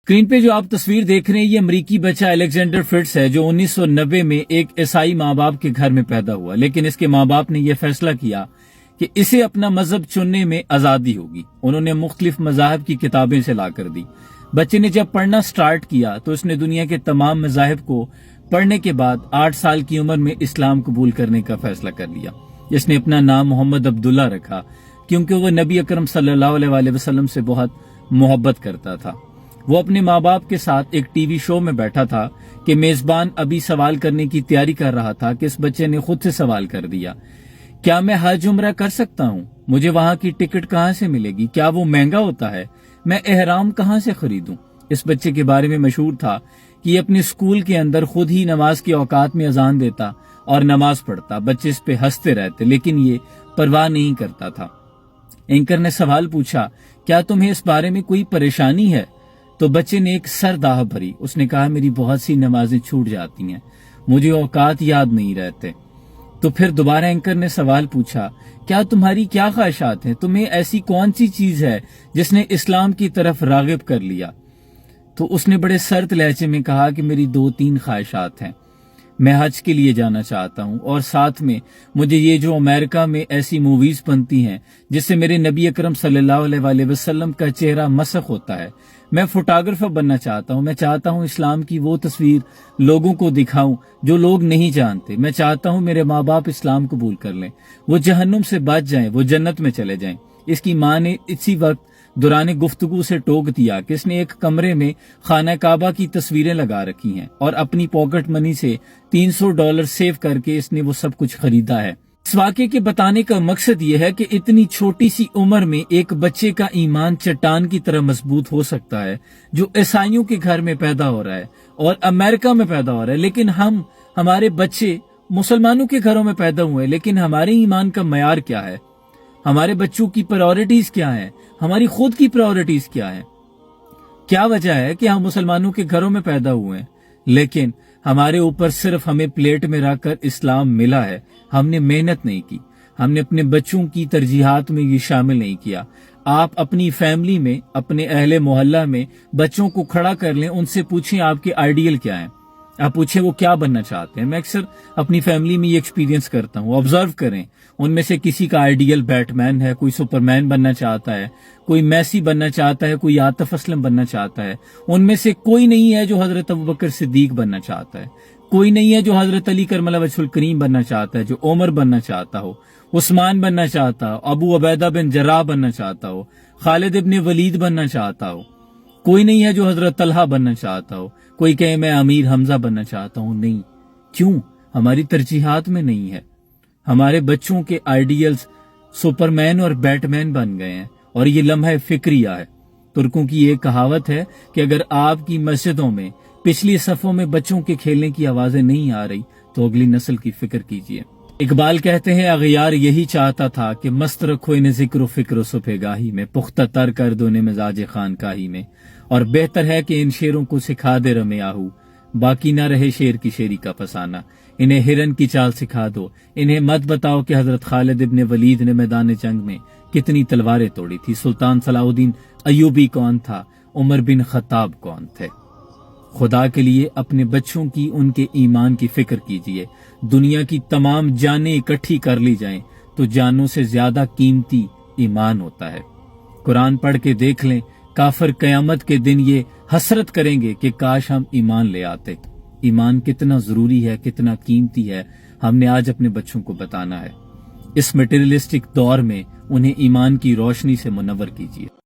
Screen پہ جو آپ تصویر دیکھ رہے ہیں یہ امریکی بچہ الیگزینڈر فٹس ہے جو 1990 میں ایک عیسائی ماں باپ کے گھر میں پیدا ہوا، لیکن اس کے ماں باپ نے یہ فیصلہ کیا کہ اسے اپنا مذہب چننے میں آزادی ہوگی۔ انہوں نے مختلف مذاہب کی کتابیں سے لا کر دی۔ بچے نے جب پڑھنا سٹارٹ کیا تو اس نے دنیا کے تمام مذاہب کو پڑھنے کے بعد 8 سال کی عمر میں اسلام قبول کرنے کا فیصلہ کر لیا۔ اس نے اپنا نام محمد عبداللہ رکھا کیونکہ وہ نبی اکرم صلی اللہ علیہ وسلم سے بہت محبت کرتا تھا۔ وہ اپنے ماں باپ کے ساتھ ایک ٹی وی شو میں بیٹھا تھا کہ میزبان ابھی سوال کرنے کی تیاری کر رہا تھا کہ اس بچے نے خود سے سوال کر دیا، کیا میں حج عمرہ کر سکتا ہوں؟ مجھے وہاں کی ٹکٹ کہاں سے ملے گی؟ کیا وہ مہنگا ہوتا ہے؟ میں احرام کہاں سے خریدوں؟ اس بچے کے بارے میں مشہور تھا کہ یہ اپنے اسکول کے اندر خود ہی نماز کے اوقات میں اذان دیتا اور نماز پڑھتا۔ بچے اس پہ ہنستے رہتے لیکن یہ پرواہ نہیں کرتا تھا۔ اینکر نے سوال پوچھا، کیا تمہیں اس بارے میں کوئی پریشانی ہے؟ تو بچے نے ایک سر داہ بھری۔ اس نے کہا، میری بہت سی نمازیں چھوٹ جاتی ہیں، مجھے اوقات یاد نہیں رہتے۔ تو پھر دوبارہ اینکر نے سوال پوچھا، کیا تمہاری کیا خواہشات ہیں؟ تمہیں ایسی کون سی چیز ہے جس نے اسلام کی طرف راغب کر لیا؟ تو اس نے بڑے سرد لہجے میں کہا کہ میری 2-3 خواہشات ہیں۔ میں حج کے لیے جانا چاہتا ہوں اور ساتھ میں مجھے یہ جو امریکہ میں ایسی موویز بنتی ہیں جس سے میرے نبی اکرم صلی اللہ علیہ وسلم کا چہرہ مسخ ہوتا ہے، میں فوٹوگرافر بننا چاہتا ہوں۔ میں چاہتا ہوں اسلام کی وہ تصویر لوگوں کو دکھاؤں جو لوگ نہیں جانتے۔ میں چاہتا ہوں میرے ماں باپ اسلام قبول کر لیں، وہ جہنم سے بچ جائیں، وہ جنت میں چلے جائیں۔ اس کی ماں نے اسی وقت دوران گفتگو سے ٹوک دیا کہ اس نے ایک کمرے میں خانہ کعبہ کی تصویریں لگا رکھی ہیں اور اپنی پاکٹ منی سے $300 سیو کر کے اس نے وہ سب کچھ خریدا ہے۔ اس واقعے کے بتانے کا مقصد یہ ہے کہ اتنی چھوٹی سی عمر میں ایک بچے کا ایمان چٹان کی طرح مضبوط ہو سکتا ہے جو عیسائیوں کے گھر میں پیدا ہو رہا ہے اور امریکہ میں پیدا ہو رہا ہے، لیکن ہمارے بچے مسلمانوں کے گھروں میں پیدا ہوئے، لیکن ہمارے ایمان کا معیار کیا ہے؟ ہمارے بچوں کی پرائورٹیز کیا ہیں؟ ہماری خود کی پرائورٹیز کیا ہیں؟ کیا وجہ ہے کہ ہم مسلمانوں کے گھروں میں پیدا ہوئے ہیں لیکن ہمارے اوپر صرف ہمیں پلیٹ میں رکھ کر اسلام ملا ہے؟ ہم نے محنت نہیں کی، ہم نے اپنے بچوں کی ترجیحات میں یہ شامل نہیں کیا۔ آپ اپنی فیملی میں، اپنے اہل محلہ میں بچوں کو کھڑا کر لیں، ان سے پوچھیں آپ کے آئیڈیل کیا ہیں، آپ پوچھیں وہ کیا بننا چاہتے ہیں۔ میں اکثر اپنی فیملی میں یہ ایکسپیرینس کرتا ہوں، آبزرو کریں، ان میں سے کسی کا آئیڈیل بیٹ مین ہے، کوئی سپر مین بننا چاہتا ہے، کوئی میسی بننا چاہتا ہے، کوئی عاطف اسلم بننا چاہتا ہے۔ ان میں سے کوئی نہیں ہے جو حضرت ابوبکر صدیق بننا چاہتا ہے، کوئی نہیں ہے جو حضرت علی کرم اللہ وجہ الکریم بننا چاہتا ہے، جو عمر بننا چاہتا ہو، عثمان بننا چاہتا ہو، ابو عبیدہ بن جراح بننا چاہتا ہو، خالد ابن ولید بننا چاہتا ہو۔ کوئی نہیں ہے جو حضرت طلحہ بننا چاہتا ہو، کوئی کہے میں امیر حمزہ بننا چاہتا ہوں۔ نہیں، کیوں؟ ہماری ترجیحات میں نہیں ہے۔ ہمارے بچوں کے آئیڈیلز سپر مین اور بیٹ مین بن گئے ہیں اور یہ لمحہ فکریہ ہے۔ ترکوں کی ایک کہاوت ہے کہ اگر آپ کی مسجدوں میں پچھلی صفوں میں بچوں کے کھیلنے کی آوازیں نہیں آ رہی تو اگلی نسل کی فکر کیجیے۔ اقبال کہتے ہیں، اغیار یہی چاہتا تھا کہ مست رکھو انہیں ذکر و فکر و صبح گاہی میں، پختہ تر کر دو انہیں مزاج خانقاہی میں، اور بہتر ہے کہ ان شیروں کو سکھا دے رمے آہو، باقی نہ رہے شیر کی شیری کا فسانہ۔ انہیں ہرن کی چال سکھا دو، انہیں مت بتاؤ کہ حضرت خالد ابن ولید نے میدان جنگ میں کتنی تلواریں توڑی تھی، سلطان صلاح الدین ایوبی کون تھا، عمر بن خطاب کون تھے۔ خدا کے لیے اپنے بچوں کی، ان کے ایمان کی فکر کیجیے۔ دنیا کی تمام جانیں اکٹھی کر لی جائیں تو جانوں سے زیادہ قیمتی ایمان ہوتا ہے۔ قرآن پڑھ کے دیکھ لیں، کافر قیامت کے دن یہ حسرت کریں گے کہ کاش ہم ایمان لے آتے۔ ایمان کتنا ضروری ہے، کتنا قیمتی ہے، ہم نے آج اپنے بچوں کو بتانا ہے۔ اس میٹیریلسٹک دور میں انہیں ایمان کی روشنی سے منور کیجیے۔